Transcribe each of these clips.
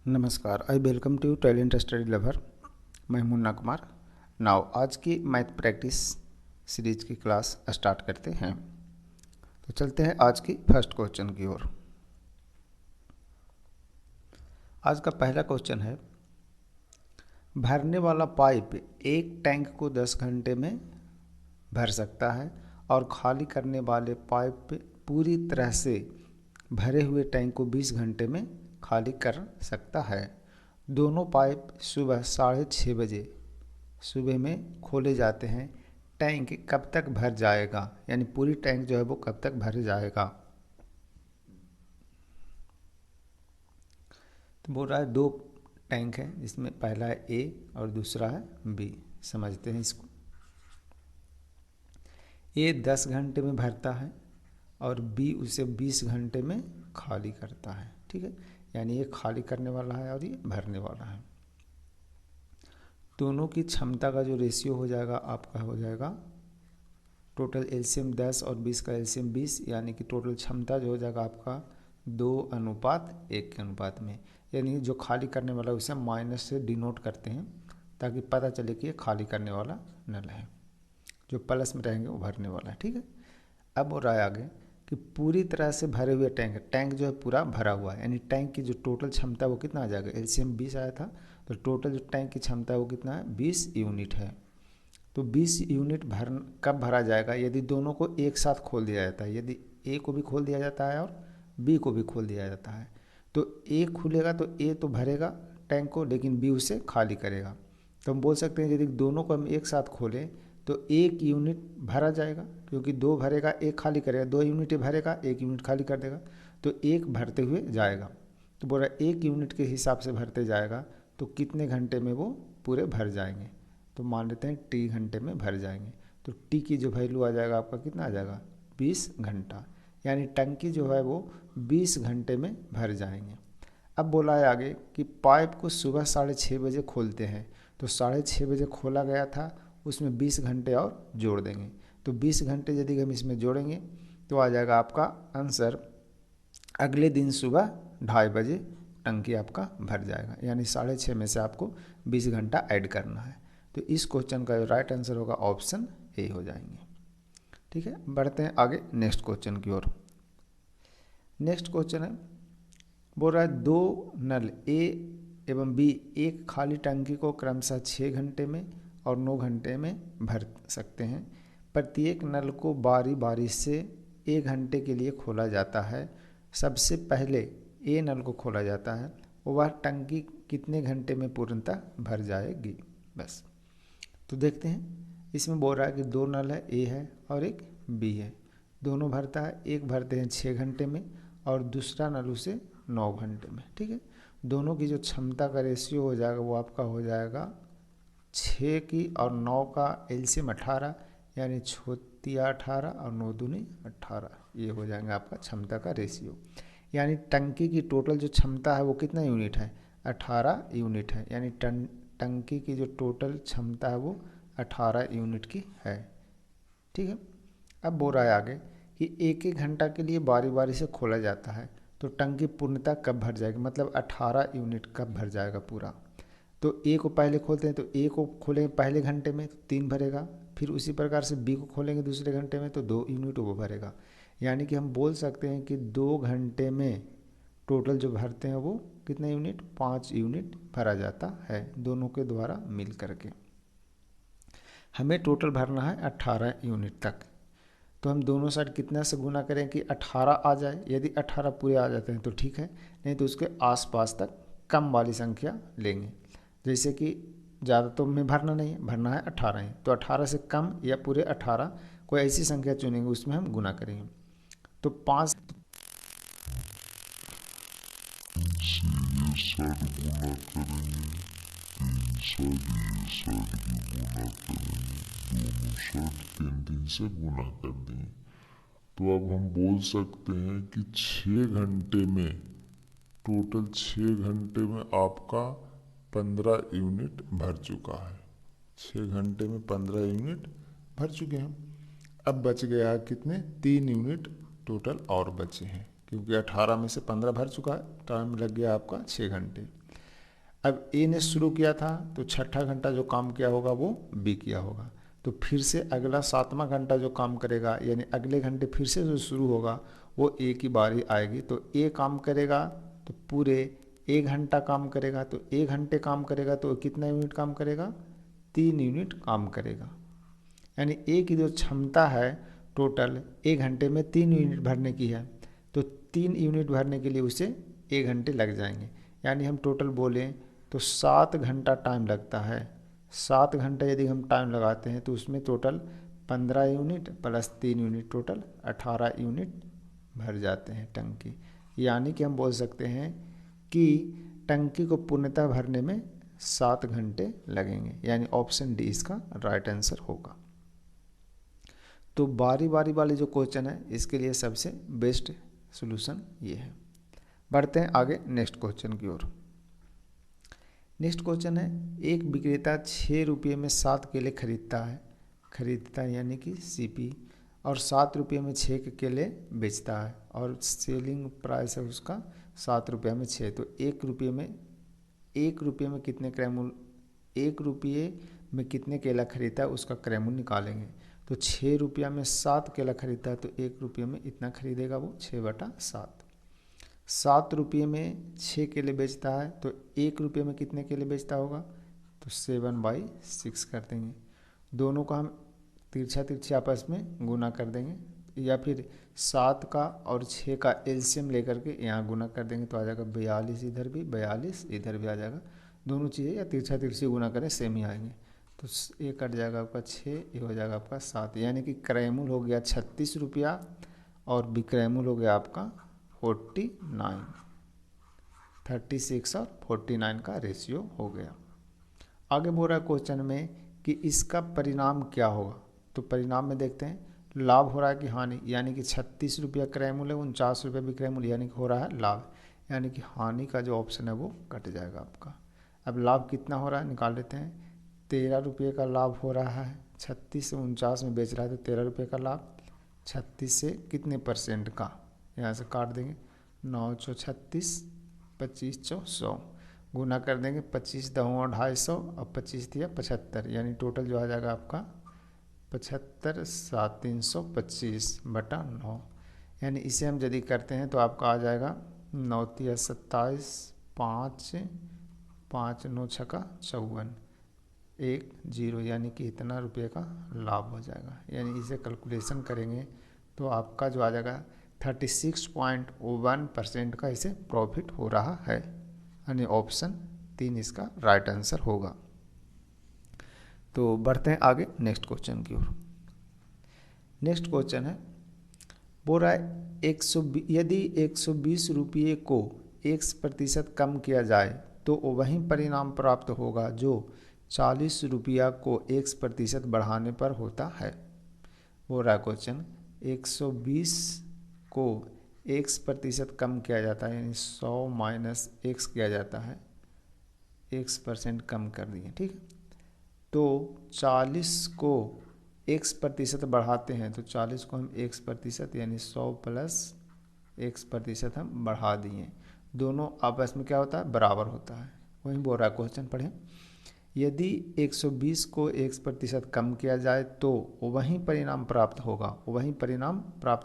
नमस्कार, I welcome to talent study lover. मैं Munna Kumar. Now आज की मैथ प्रैक्टिस सीरीज की क्लास स्टार्ट करते हैं। तो चलते हैं आज की फर्स्ट क्वेश्चन की ओर। आज का पहला क्वेश्चन है, भरने वाला पाइप एक टैंक को 10 घंटे में भर सकता है और खाली करने वाले पाइप पूरी तरह से भरे हुए टैंक को 20 घंटे में खाली कर सकता है। दोनों पाइप सुबह 6:30 बजे सुबह में खोले जाते हैं। टैंक कब तक भर जाएगा, यानी पूरी टैंक जो है वो कब तक भर जाएगा। तो बोल रहा है दो टैंक है, जिसमें पहला है ए और दूसरा है बी। समझते हैं इसको। ए 10 घंटे में भरता है और बी उसे 20 घंटे में खाली करता है। ठीक है, यानी ये खाली करने वाला है और ये भरने वाला है। दोनों की क्षमता का जो रेशियो हो जाएगा आपका हो जाएगा टोटल एलसीएम 10 और 20 का एलसीएम 20, यानी कि टोटल क्षमता जो हो जाएगा आपका 2:1 के अनुपात में। यानी जो खाली करने वाला उसे माइनस से डिनोट करते हैं ताकि पता चले कि ये खाली करने वाला नल है, जो प्लस में रहेंगे वो भरने वाला है। ठीक है, अब हो रहा है आगे कि पूरी तरह से भरे हुए टैंक जो है पूरा भरा हुआ है, यानी टैंक की जो टोटल क्षमता है वो कितना आ जाएगा। एलसीएम 20 आया था, तो टोटल जो टैंक की क्षमता है वो कितना है, 20 यूनिट है। तो 20 यूनिट कब भरा जाएगा, यदि दोनों को एक साथ खोल दिया जाता है। यदि ए को भी खोल दिया जाता है और बी को भी खोल दिया जाता है, तो ए खुलेगा तो ए तो भरेगा टैंक को, लेकिन बी उसे खाली करेगा। तो हम बोल सकते हैं यदि दोनों को हम एक साथ खोलें तो 1 यूनिट भरा जाएगा, क्योंकि 2 भरेगा 1 खाली करेगा, 2 यूनिट भरेगा 1 यूनिट खाली कर देगा, तो 1 भरते हुए जाएगा। तो बोल रहा 1 यूनिट के हिसाब से भरते जाएगा तो कितने घंटे में वो पूरे भर जाएंगे। तो मान लेते हैं टी घंटे में भर जाएंगे। तो टी की जो वैल्यू आ जाएगा आपका कितना आ जाएगा, 20 घंटा, यानी टंकी जो है वो 20 घंटे में भर जाएंगे। अब बोला है आगे कि पाइप को सुबह 6:30 बजे खोलते हैं, तो 6:30 बजे खोला गया था, उसमें 20 घंटे और जोड़ देंगे। तो 20 घंटे यदि हम इसमें जोड़ेंगे तो आ जाएगा आपका आंसर, अगले दिन सुबह 2:30 बजे टंकी आपका भर जाएगा, यानी 6:30 में से आपको 20 घंटा ऐड करना है। तो इस क्वेश्चन का जो राइट आंसर होगा ऑप्शन ए हो जाएंगे। ठीक है, बढ़ते हैं आगे नेक्स्ट क्वेश्चन की ओर। नेक्स्ट क्वेश्चन है, बोल रहा है दो नल ए एवं बी एक खाली टंकी को क्रमशः 6 घंटे में और 9 घंटे में भर सकते हैं। प्रत्येक नल को बारी बारी से 1 घंटे के लिए खोला जाता है। सबसे पहले ए नल को खोला जाता है, वह टंकी कितने घंटे में पूर्णतः भर जाएगी। बस, तो देखते हैं। इसमें बोल रहा है कि 2 नल है, ए है और एक बी है। दोनों भरता है, एक भरते हैं 6 घंटे में और दूसरा नल उसे 9 घंटे में। ठीक है, दोनों की जो क्षमता का रेशियो हो जाएगा वो आपका हो जाएगा 6 की और 9 का एलसीएम 18, यानी 6×3 18 और 9×2 18, ये हो जाएगा आपका क्षमता का रेशियो। यानी टंकी की टोटल जो क्षमता है वो कितना यूनिट है, 18 यूनिट है। यानी टंकी की जो टोटल क्षमता है वो 18 यूनिट की है। ठीक है, अब बोल रहा है आगे कि 1-1 घंटा के लिए बारी बारी से खोला जाता है, तो टंकी पूर्णतः कब भर जाएगी, मतलब 18 यूनिट कब भर जाएगा पूरा। तो ए को पहले खोलते हैं, तो ए को खोलेंगे पहले घंटे में तो 3 भरेगा, फिर उसी प्रकार से बी को खोलेंगे दूसरे घंटे में तो 2 यूनिट वो भरेगा। यानी कि हम बोल सकते हैं कि 2 घंटे में टोटल जो भरते हैं वो कितने यूनिट, 5 यूनिट भरा जाता है दोनों के द्वारा मिल करके। हमें टोटल भरना है 18 यूनिट तक, तो हम दोनों साइड कितना से गुना करें कि 18 आ जाए। यदि 18 पूरे आ जाते हैं तो ठीक है, नहीं तो उसके आसपास तक कम वाली संख्या लेंगे। जैसे कि ज़्यादा तो हमें भरना नहीं है, भरना है 18 है, तो 18 से कम या पूरे 18 कोई ऐसी संख्या चुनेंगे उसमें हम गुना करेंगे। तो 5 से ये साइड गुना करेंगे, 3 साइड ये साइड भी गुना करेंगे, दोनों साइड 3-3 से गुना कर देंगे। तो अब हम बोल सकते हैं कि 6 घंटे में, टोटल 6 घंटे में आपका 15 यूनिट भर चुका है। 6 घंटे में 15 यूनिट भर चुके हैं। अब बच गया है कितने, 3 यूनिट टोटल और बचे हैं, क्योंकि 18 में से 15 भर चुका है, टाइम लग गया आपका 6 घंटे। अब ए ने शुरू किया था तो छठा घंटा जो काम किया होगा वो बी किया होगा, तो फिर से अगला सातवां घंटा जो काम करेगा यानी अगले घंटे फिर से जो शुरू होगा वो ए की बारी आएगी, तो ए काम करेगा तो पूरे 1 घंटा काम करेगा, तो 1 घंटे काम करेगा तो कितना यूनिट काम करेगा, 3 यूनिट काम करेगा। यानी ए की जो क्षमता है टोटल 1 घंटे में 3 यूनिट भरने की है, तो 3 यूनिट भरने के लिए उसे 1 घंटे लग जाएंगे। यानी हम टोटल बोलें तो 7 घंटा टाइम लगता है। 7 घंटा यदि हम टाइम लगाते हैं तो उसमें total 15 unit plus 3 unit total 18 unit भर जाते हैं टंकी। यानी कि हम बोल सकते हैं कि टंकी को पूर्णतः भरने में 7 घंटे लगेंगे, यानी ऑप्शन डी इसका राइट आंसर होगा। तो बारी बारी वाले जो क्वेश्चन है इसके लिए सबसे बेस्ट सॉल्यूशन ये है। बढ़ते हैं आगे नेक्स्ट क्वेश्चन की ओर। नेक्स्ट क्वेश्चन है, एक विक्रेता 6 रुपये में 7 केले खरीदता है यानी कि सीपी, और 7 रुपये में 6 के केले बेचता है और सेलिंग प्राइस है उसका 7 रुपये में 6, तो 1 रुपये में कितने क्रयमूल्य, 1 रुपये में कितने केला खरीदता है उसका क्रयमूल्य निकालेंगे। तो 6 रुपया में 7 केला खरीदता है तो 1 रुपये में इतना खरीदेगा वो 6/7। 7 रुपये में 6 केले बेचता है तो 1 रुपये में कितने केले बेचता होगा, तो 7/6 कर देंगे। दोनों को हम तिरछी आपस में गुना कर देंगे, या फिर 7 का और 6 का एलसीएम लेकर के यहाँ गुना कर देंगे तो आ जाएगा 42, इधर भी 42, इधर भी आ जाएगा। दोनों चीज़ें या तिरछी गुना करें सेम ही आएंगे, तो ये कट जाएगा आपका 6, ये हो जाएगा आपका 7। यानी कि क्रयमूल्य हो गया 36 रुपया और विक्रयमूल्य हो गया आपका 49, 36 और 49 का रेशियो हो गया। आगे बोल रहा है क्वेश्चन में कि इसका परिणाम क्या होगा, तो परिणाम में देखते हैं लाभ हो रहा है कि हानि, यानी कि 36 रुपया क्रयमूल्य 49 रुपया विक्रयमूल्य, यानी कि हो रहा है लाभ, यानी कि हानि का जो ऑप्शन है वो कट जाएगा आपका। अब लाभ कितना हो रहा है निकाल लेते हैं, 13 रुपये का लाभ हो रहा है, 36 से 49 में बेच रहा है तो 13 रुपये का लाभ, 36 से कितने परसेंट का, यहाँ से काट देंगे 9 चौ 36, 25 चौ 100, गुना कर देंगे 25 दहुआ 250 और 25 दिया 75, यानी टोटल जो आ जाएगा आपका 75 7 325/9। यानी इसे हम यदि करते हैं तो आपका आ जाएगा 9 तिया 27, 5 5 9 छक्का 54, 1 0, यानी कि इतना रुपये का लाभ हो जाएगा। यानी इसे कैलकुलेशन करेंगे तो आपका जो आ जाएगा 36.1% का इसे प्रॉफिट हो रहा है, यानी ऑप्शन 3 इसका राइट आंसर होगा। तो बढ़ते हैं आगे नेक्स्ट क्वेश्चन की ओर। नेक्स्ट क्वेश्चन है, बोल रहा है यदि 120 रुपये को 1% कम किया जाए तो वही परिणाम प्राप्त होगा जो 40 रुपया को 1% बढ़ाने पर होता है। बोल रहा है क्वेश्चन 120 को 1% कम किया जाता है, यानी 100 माइनस x किया जाता है, 1% कम कर दिए, ठीक है। तो 40 को 1% बढ़ाते हैं तो 40 को हम 1% यानी 100 प्लस 1% हम बढ़ा दिए, दोनों आपस में क्या होता है बराबर होता है। वही बोल रहा है क्वेश्चन पढ़ें, यदि 120 को 1% कम किया जाए तो वही परिणाम प्राप्त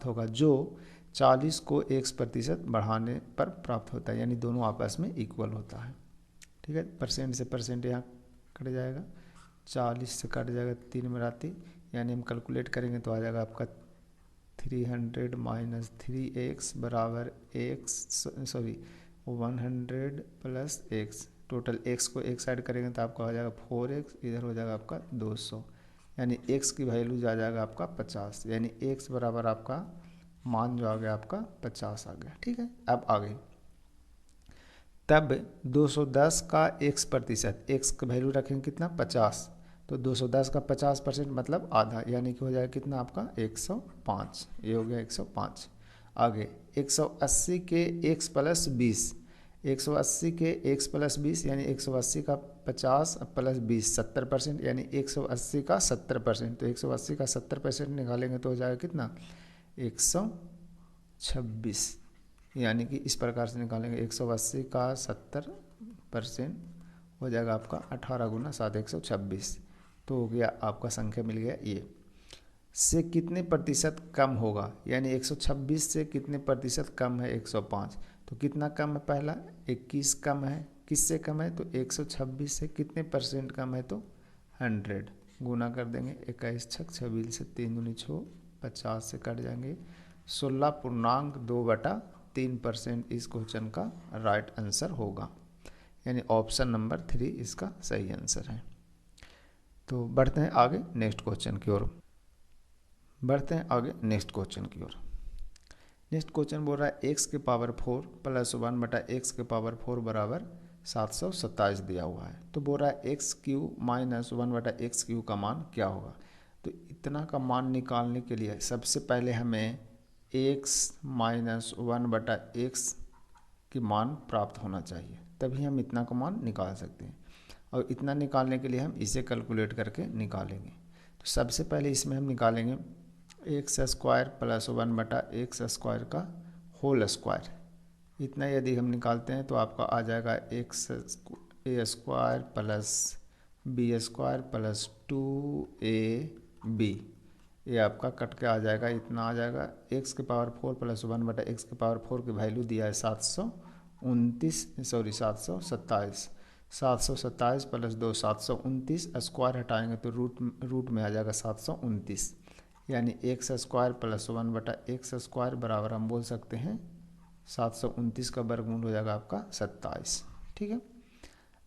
होगा जो 40 को 1% बढ़ाने पर प्राप्त होता है, यानी दोनों आपस में इक्वल होता है, ठीक है। परसेंट से परसेंट यहाँ कट जाएगा, 40 से कट जाएगा 3 बराती, यानी हम कैलकुलेट करेंगे तो आ जाएगा आपका 300 माइनस 3x बराबर 100 प्लस x, टोटल x को एक साइड करेंगे तो आपका हो जाएगा 4x, इधर हो जाएगा आपका 200, यानी x की वैल्यू जो आ जाएगा आपका 50, यानी x बराबर आपका मान जो आ गया आपका 50 आ गया, ठीक है। अब आगे तब 210 का 1%, x का वैल्यू रखेंगे कितना 50, तो 210 का 50% मतलब आधा, यानी कि हो जाएगा कितना आपका 105, ये हो गया 105। आगे 180 के x प्लस 20, 180 के x प्लस 20 यानी 180 का 50 प्लस 20 70%, यानी 180 का 70%, तो 180 का 70% निकालेंगे तो हो जाएगा कितना 126, यानी कि इस प्रकार से निकालेंगे 180 का 70% हो जाएगा आपका 18 गुना 7 126। तो हो गया आपका संख्या मिल गया ये। से कितने प्रतिशत कम होगा, यानी 126 से कितने प्रतिशत कम है 105। तो कितना कम है, पहला 21 कम है, किससे कम है, तो 126 से कितने परसेंट कम है, तो 100। गुना कर देंगे, 21 छक 26 से 3 दूनी 6, 50 से कट जाएंगे, 16.2/3% इस क्वेश्चन का राइट आंसर होगा, यानी ऑप्शन नंबर 3 इसका सही आंसर है। तो बढ़ते हैं आगे नेक्स्ट क्वेश्चन की ओर। नेक्स्ट क्वेश्चन बोल रहा है x के पावर 4 प्लस 1/x के पावर 4 बराबर 727 दिया हुआ है। तो बोल रहा है x Q minus 1/x Q का मान क्या होगा। तो इतना का मान निकालने के लिए सबसे पहले हमें x माइनस 1/x की मान प्राप्त होना चाहिए, तभी हम इतना का मान निकाल सकते हैं। और इतना निकालने के लिए हम इसे कैलकुलेट करके निकालेंगे। तो सबसे पहले इसमें हम निकालेंगे एक्स स्क्वायर प्लस 1/x² का होल स्क्वायर। इतना यदि हम निकालते हैं तो आपका आ जाएगा x a square plus b square plus 2ab। ये आपका कट के आ जाएगा, इतना आ जाएगा x के पावर 4 प्लस 1/x के पावर 4 की वैल्यू दिया है 727 प्लस 2 729, स्क्वायर हटाएंगे तो रूट में आ जाएगा 729, यानी एक्स स्क्वायर प्लस 1/x² बराबर हम बोल सकते हैं 729 का वर्गमूल हो जाएगा आपका 27। ठीक है,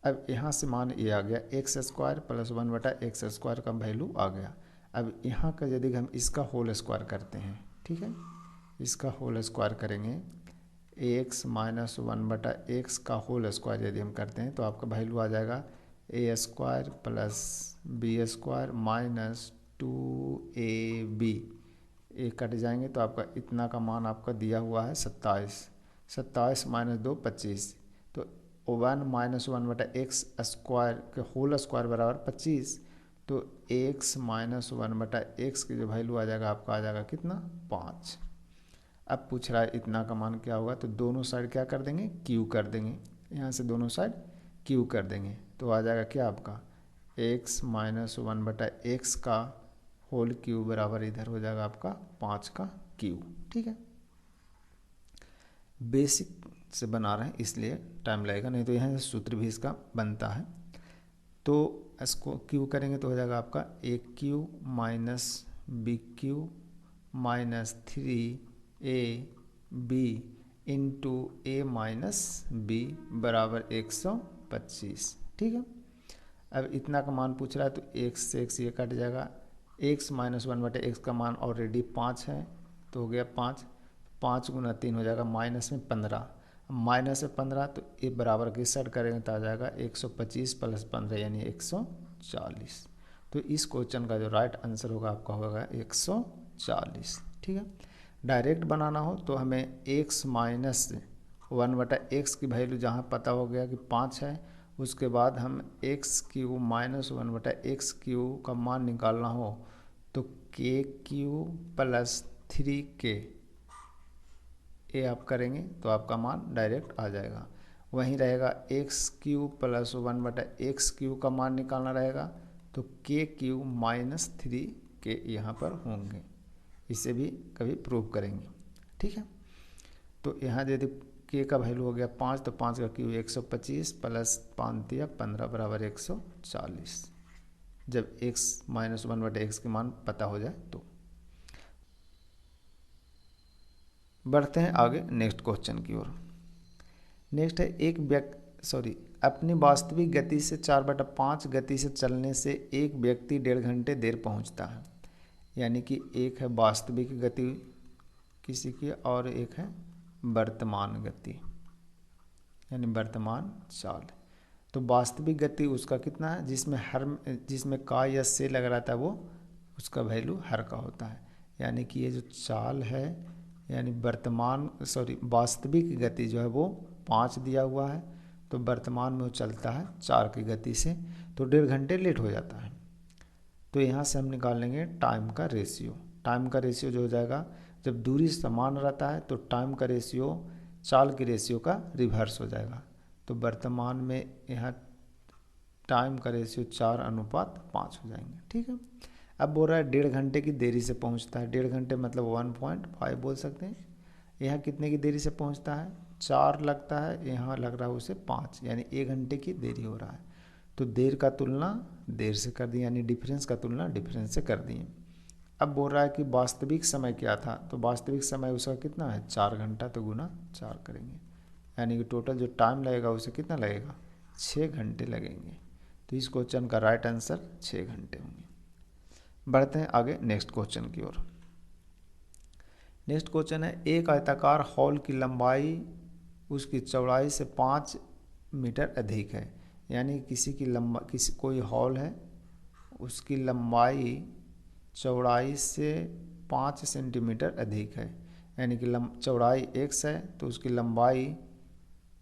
अब यहाँ से मान ये आ गया एक्स स्क्वायर प्लस 1/x² का वैल्यू आ गया। अब यहाँ का यदि हम इसका होल स्क्वायर करते हैं, ठीक है, इसका होल स्क्वायर करेंगे, एक्स माइनस 1/x का होल स्क्वायर यदि हम करते हैं तो आपका वैल्यू आ जाएगा a square plus b square minus 2ab। ये कट जाएंगे तो आपका इतना का मान आपका दिया हुआ है 27 माइनस 2 25। तो 1 माइनस 1/x स्क्वायर के होल स्क्वायर बराबर 25। तो x माइनस 1/x की जो वैल्यू आ जाएगा आपका आ जाएगा कितना 5। अब पूछ रहा है इतना का मान क्या होगा, तो दोनों साइड क्या कर देंगे, क्यू कर देंगे, यहाँ से दोनों साइड क्यू कर देंगे तो आ जाएगा क्या आपका x माइनस 1/x का होल क्यू बराबर इधर हो जाएगा आपका 5 का क्यू। ठीक है, बेसिक से बना रहे हैं इसलिए टाइम लगेगा, नहीं तो यहाँ से सूत्र भी इसका बनता है। तो इसको क्यू करेंगे तो हो जाएगा आपका a cube minus b cube minus 3ab into a minus b बराबर 125। ठीक है, अब इतना का मान पूछ रहा है तो x से x ये कट जाएगा, x माइनस 1/x का मान ऑलरेडी 5 है तो हो गया 5 गुना 3 हो जाएगा माइनस में 15, माइनस में 15 तो ये बराबर की सेट करेंगे तो आ जाएगा 125 प्लस 15 यानी 140। तो इस क्वेश्चन का जो राइट आंसर होगा आपका होगा 140। ठीक है, डायरेक्ट बनाना हो तो हमें x माइनस 1/x की वैल्यू जहाँ पता हो गया कि 5 है, उसके बाद हम x Q minus 1/x Q का मान निकालना हो तो के क्यू प्लस 3k ये आप करेंगे तो आपका मान डायरेक्ट आ जाएगा। वहीं रहेगा x Q plus 1/x Q का मान निकालना रहेगा तो के क्यू माइनस 3k यहाँ पर होंगे, इसे भी कभी प्रूव करेंगे। ठीक है, तो यहाँ यदि के का वैल्यू हो गया 5 तो 5 का क्यू 125 प्लस 5 दिया 15 बराबर 140, जब x माइनस 1/x के मान पता हो जाए तो। बढ़ते हैं आगे नेक्स्ट क्वेश्चन की ओर। नेक्स्ट है अपनी वास्तविक गति से 4/5 गति से चलने से एक व्यक्ति 1.5 घंटे देर पहुंचता है, यानी कि एक है वास्तविक गति किसी की और एक है वर्तमान गति यानी वर्तमान चाल। तो वास्तविक गति उसका कितना है, जिसमें का या से लग रहा था वो उसका वैल्यू हर का होता है, यानी कि ये जो चाल है यानी वास्तविक गति जो है वो 5 दिया हुआ है, तो वर्तमान में वो चलता है 4 की गति से, तो 1.5 घंटे लेट हो जाता है। तो यहाँ से हम निकाल लेंगे टाइम का रेशियो। टाइम का रेशियो जो हो जाएगा, जब दूरी समान रहता है तो टाइम का रेशियो चाल की रेशियो का रिवर्स हो जाएगा। तो वर्तमान में यहाँ टाइम का रेशियो 4:5 हो जाएंगे। ठीक है। अब बोल रहा है 1.5 घंटे की देरी से पहुंचता है। 1.5 घंटे मतलब 1.5 बोल सकते हैं। यहाँ कितने की देरी से पहुंचता है? 4 लगता है, यहाँ लग रहा है उसे 5, यानी 1 घंटे की देरी हो रहा है। तो देर का तुलना देर से कर दी, यानी डिफरेंस का तुलना डिफरेंस से कर दिए। अब बोल रहा है कि वास्तविक समय क्या था, तो वास्तविक समय उसका कितना है? 4 घंटा, तो गुना 4 करेंगे, यानी कि टोटल जो टाइम लगेगा उसे कितना लगेगा? 6 घंटे लगेंगे। तो इस क्वेश्चन का राइट आंसर 6 घंटे होंगे। बढ़ते हैं आगे नेक्स्ट क्वेश्चन की ओर। नेक्स्ट क्वेश्चन है, एक आयताकार हॉल की लंबाई उसकी चौड़ाई से 5 मीटर अधिक है। यानी किसी कोई हॉल है, उसकी लंबाई चौड़ाई से 5 सेंटीमीटर अधिक है। यानी कि चौड़ाई x है, तो उसकी लंबाई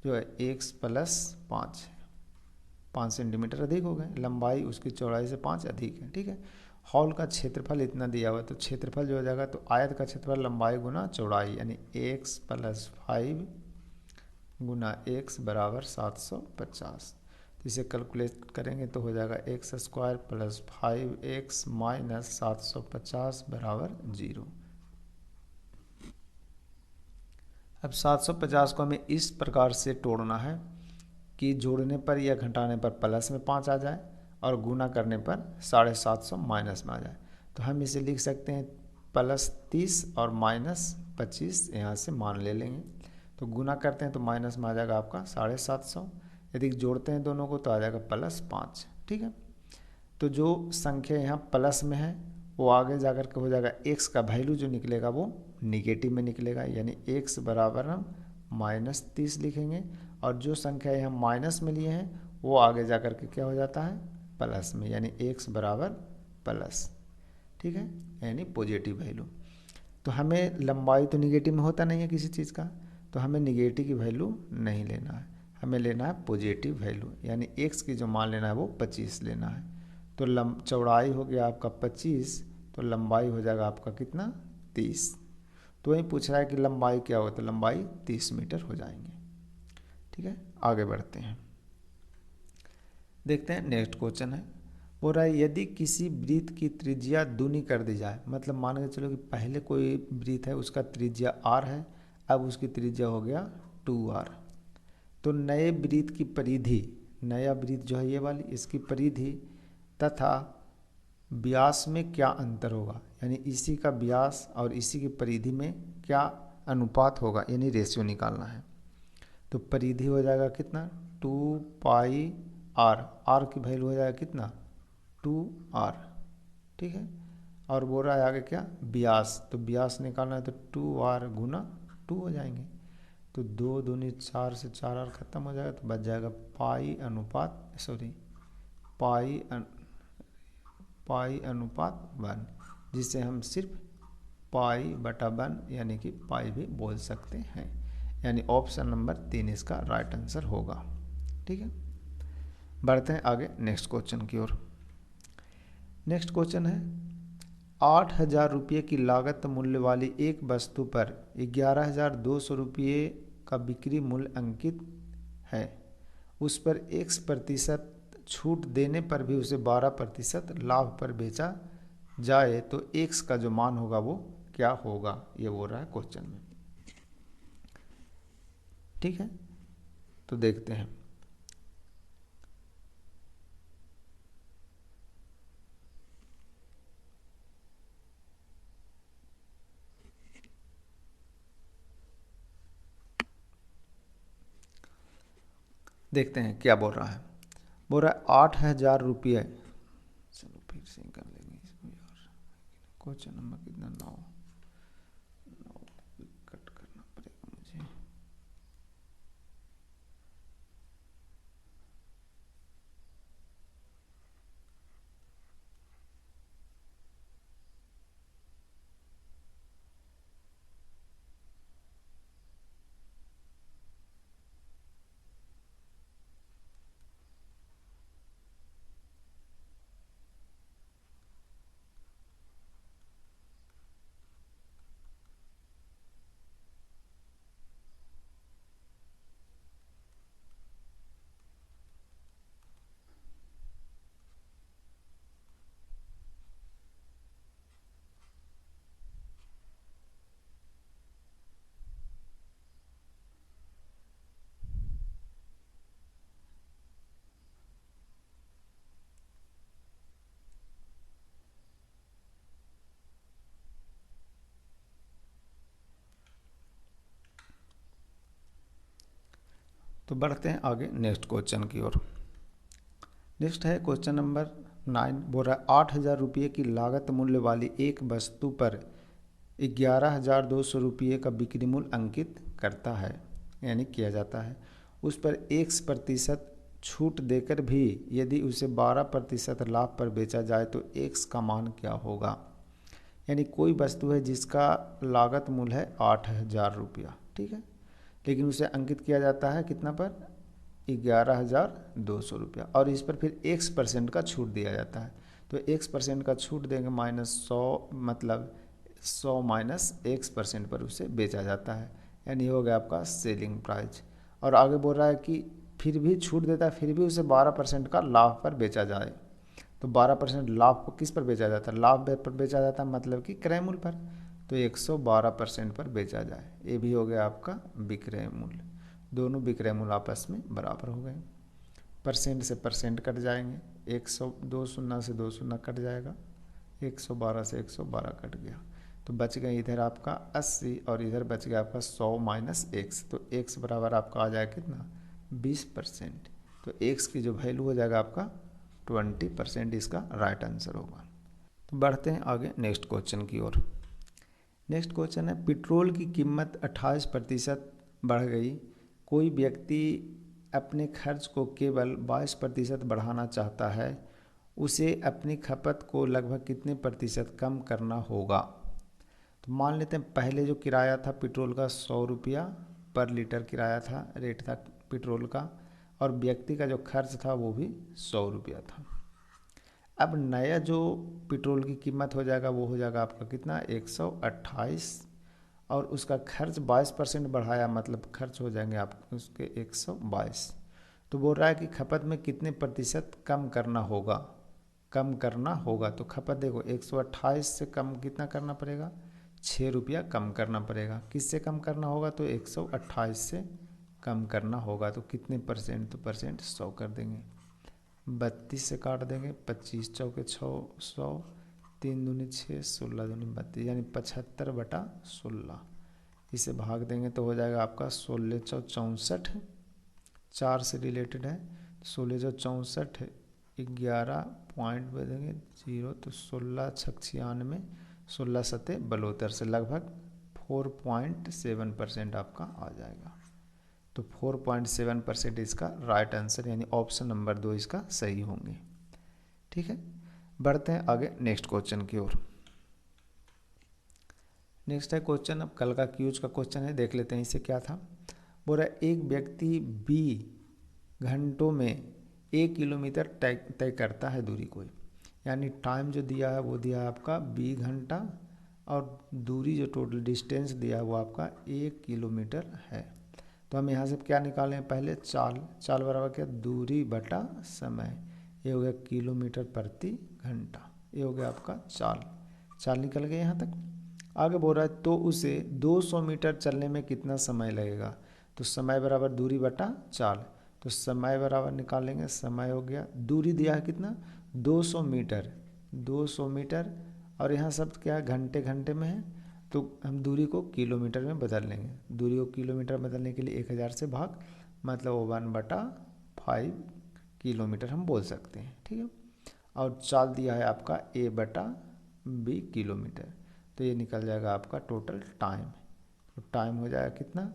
जो है x प्लस 5 है। 5 सेंटीमीटर अधिक हो गए, लंबाई उसकी चौड़ाई से 5 अधिक है। ठीक है। हॉल का क्षेत्रफल इतना दिया हुआ है, तो क्षेत्रफल जो हो जाएगा, तो आयत का क्षेत्रफल लंबाई गुना चौड़ाई, यानी x प्लस 5 गुना x बराबर 750। तो इसे कैलकुलेट करेंगे तो हो जाएगा x² प्लस 5x माइनस 750 बराबर 0। अब 750 को हमें इस प्रकार से तोड़ना है कि जोड़ने पर या घटाने पर प्लस में 5 आ जाए और गुना करने पर 750 माइनस में आ जाए। तो हम इसे लिख सकते हैं प्लस 30 और माइनस 25, यहाँ से मान ले लेंगे। तो गुना करते हैं तो माइनस में आ जाएगा आपका 750। यदि जोड़ते हैं दोनों को तो आ जाएगा प्लस 5। ठीक है। तो जो संख्या यहाँ प्लस में है वो आगे जाकर के हो जाएगा, एक्स का वैल्यू जो निकलेगा वो निगेटिव में निकलेगा, यानी एक्स बराबर हम -30 लिखेंगे। और जो संख्या यहाँ माइनस में लिए हैं वो आगे जाकर के क्या हो जाता है? प्लस में, यानी एक्स बराबर प्लस। ठीक है, यानी पॉजिटिव वैल्यू। तो हमें लंबाई तो निगेटिव में होता नहीं है किसी चीज़ का, तो हमें निगेटिव की वैल्यू नहीं लेना है, हमें लेना है पॉजिटिव वैल्यू, यानी एक्स की जो मान लेना है वो 25 लेना है। तो चौड़ाई हो गया आपका 25, तो लंबाई हो जाएगा आपका कितना? 30। तो वही पूछ रहा है कि लंबाई क्या हो, तो लंबाई 30 मीटर हो जाएंगे। ठीक है, आगे बढ़ते हैं, देखते हैं नेक्स्ट क्वेश्चन है। बोल रहा है यदि किसी वृत्त की त्रिज्या दूनी कर दी जाए, मतलब मान के चलो कि पहले कोई वृत्त है उसका त्रिज्या r है, अब उसकी त्रिज्या हो गया 2r। तो नए वृत्त की परिधि, नया वृत्त जो है ये वाली, इसकी परिधि तथा व्यास में क्या अंतर होगा, यानी इसी का व्यास और इसी की परिधि में क्या अनुपात होगा, यानी रेशियो निकालना है। तो परिधि हो जाएगा कितना? 2πr, r की वैल्यू हो जाएगा कितना? 2r। ठीक है, और बोल रहा है आगे क्या? व्यास, तो व्यास निकालना है तो 2r गुना 2 हो जाएंगे। तो 2 दूनी 4 से 4r खत्म हो जाएगा, तो बच जाएगा पाई अनुपात 1, जिसे हम सिर्फ π/1 यानी कि पाई भी बोल सकते हैं। यानी ऑप्शन नंबर 3 इसका राइट आंसर होगा। ठीक है, बढ़ते हैं आगे नेक्स्ट क्वेश्चन की ओर। नेक्स्ट क्वेश्चन है, 8,000 रुपये की लागत मूल्य वाली एक वस्तु पर 11,200 रुपये का बिक्री मूल्य अंकित है। उस पर x% छूट देने पर भी उसे 12% लाभ पर बेचा जाए तो x का जो मान होगा वो क्या होगा, ये बोल रहा है क्वेश्चन में। ठीक है, तो देखते हैं। देखते हैं क्या बोल रहा है। बोल रहा है 8,000 रुपये, चलो फिर से कर लेंगे इसको यार, क्वेश्चन नंबर कितना? 9 कट करना पड़ेगा मुझे। तो बढ़ते हैं आगे नेक्स्ट क्वेश्चन की ओर। नेक्स्ट है क्वेश्चन नंबर 9। बोल रहा है 8,000 रुपये की लागत मूल्य वाली एक वस्तु पर 11,200 रुपये का बिक्री मूल्य अंकित करता है, यानी किया जाता है। उस पर 1% छूट देकर भी यदि उसे 12% लाभ पर बेचा जाए तो x का मान क्या होगा। यानी कोई वस्तु है जिसका लागत मूल्य है 8,000 रुपया, ठीक है, लेकिन उसे अंकित किया जाता है कितना पर 11,200 रुपया, और इस पर फिर x% का छूट दिया जाता है। तो x% का छूट देंगे -100, मतलब 100 माइनस x% पर उसे बेचा जाता है, यानी हो गया आपका सेलिंग प्राइस। और आगे बोल रहा है कि फिर भी छूट देता है, फिर भी उसे 12% का लाभ पर बेचा जाए। तो 12% लाभ को किस पर बेचा जाता है, लाभ पर बेचा जाता है, मतलब कि क्रय मूल्य पर। तो 112% पर बेचा जाए, ये भी हो गया आपका विक्रय मूल्य। दोनों विक्रय मूल्य आपस में बराबर हो गए। परसेंट से परसेंट कट जाएंगे, 100 2 शून्य से 2 शून्य कट जाएगा, 112 से 112 कट गया, तो बच गए इधर आपका 80 और इधर बच गया आपका 100 माइनस x। तो x बराबर आपका आ जाएगा कितना 20%। तो x की जो वैल्यू हो जाएगा आपका 20%, इसका राइट आंसर होगा। तो बढ़ते हैं आगे नेक्स्ट क्वेश्चन की ओर। नेक्स्ट क्वेश्चन है पेट्रोल की कीमत 28% बढ़ गई। कोई व्यक्ति अपने खर्च को केवल 22% बढ़ाना चाहता है, उसे अपनी खपत को लगभग कितने प्रतिशत कम करना होगा। तो मान लेते हैं पहले जो किराया था पेट्रोल का 100 रुपया पर लीटर किराया था, रेट था पेट्रोल का, और व्यक्ति का जो खर्च था वो भी 100 रुपया था। अब नया जो पेट्रोल की कीमत हो जाएगा वो हो जाएगा आपका कितना 128, और उसका खर्च 22% बढ़ाया, मतलब खर्च हो जाएंगे आपके उसके 122। तो बोल रहा है कि खपत में कितने प्रतिशत कम करना होगा, कम करना होगा। तो खपत देखो 128 से कम कितना करना पड़ेगा, 6 रुपया कम करना पड़ेगा। किससे कम करना होगा, तो 128 से कम करना होगा। तो कितने परसेंट, तो परसेंट 100 कर देंगे, 32 से काट देंगे, 25 चौके 100, 3 दूनी 6, 16 दूनी 32, यानी 75/16। इसे भाग देंगे तो हो जाएगा आपका 1664, 4 से रिलेटेड है, 1664 11 पॉइंट बदलेंगे 0, तो 16 छक 96, 16 सत्ते 72 से लगभग 4.7% आपका आ जाएगा। तो 4.7% इसका राइट आंसर, यानी ऑप्शन नंबर 2 इसका सही होंगे। ठीक है, बढ़ते हैं आगे नेक्स्ट क्वेश्चन की ओर। नेक्स्ट है क्वेश्चन, अब कल का क्यूज का क्वेश्चन है, देख लेते हैं इसे क्या था। बोल रहा है एक व्यक्ति 20 घंटों में 1 किलोमीटर तय करता है दूरी कोई, यानी टाइम जो दिया है वो दिया है आपका 20 घंटा, और दूरी जो टोटल डिस्टेंस दिया है वो आपका 1 किलोमीटर है। तो हम यहाँ से क्या निकालें, पहले चाल बराबर क्या, दूरी बटा समय, ये हो गया किलोमीटर प्रति घंटा, ये हो गया आपका चाल निकल गया यहाँ तक। आगे बोल रहा है तो उसे 200 मीटर चलने में कितना समय लगेगा। तो समय बराबर दूरी बटा चाल, तो समय बराबर निकालेंगे, समय हो गया, दूरी दिया है कितना 200 मीटर, 200 मीटर, और यहाँ सब क्या घंटे में है, तो हम दूरी को किलोमीटर में बदल लेंगे। दूरी को किलोमीटर बदलने के लिए 1000 से भाग, मतलब 1/5 किलोमीटर हम बोल सकते हैं। ठीक है, और चाल दिया है आपका A/B किलोमीटर, तो ये निकल जाएगा आपका टोटल टाइम। तो टाइम हो जाएगा कितना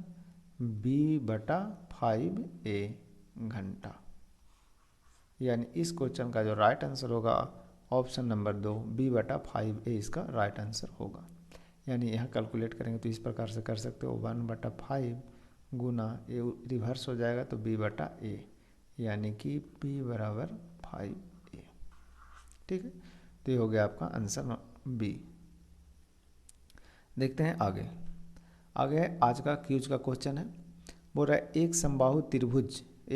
B/5A घंटा, यानी इस क्वेश्चन का जो राइट आंसर होगा ऑप्शन नंबर 2 B/5A इसका राइट आंसर होगा। यानी यहाँ कैलकुलेट करेंगे तो इस प्रकार से कर सकते हो, 1/5 गुना ये रिवर्स हो जाएगा तो B/A, यानी कि B बराबर 5A। ठीक है, तो ये हो गया आपका आंसर B। देखते हैं आगे है आज का क्यूज का क्वेश्चन है। बोल रहा है एक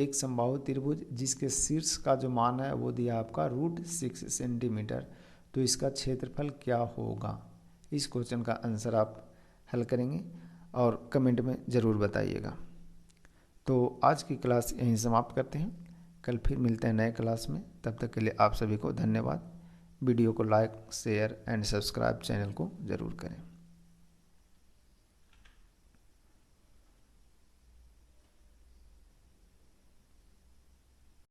समबाहु त्रिभुज जिसके शीर्ष का जो मान है वो दिया आपका √6 सेंटीमीटर, तो इसका क्षेत्रफल क्या होगा। इस क्वेश्चन का आंसर आप हल करेंगे और कमेंट में ज़रूर बताइएगा। तो आज की क्लास यहीं समाप्त करते हैं, कल फिर मिलते हैं नए क्लास में। तब तक के लिए आप सभी को धन्यवाद। वीडियो को like share and subscribe channel को ज़रूर करें।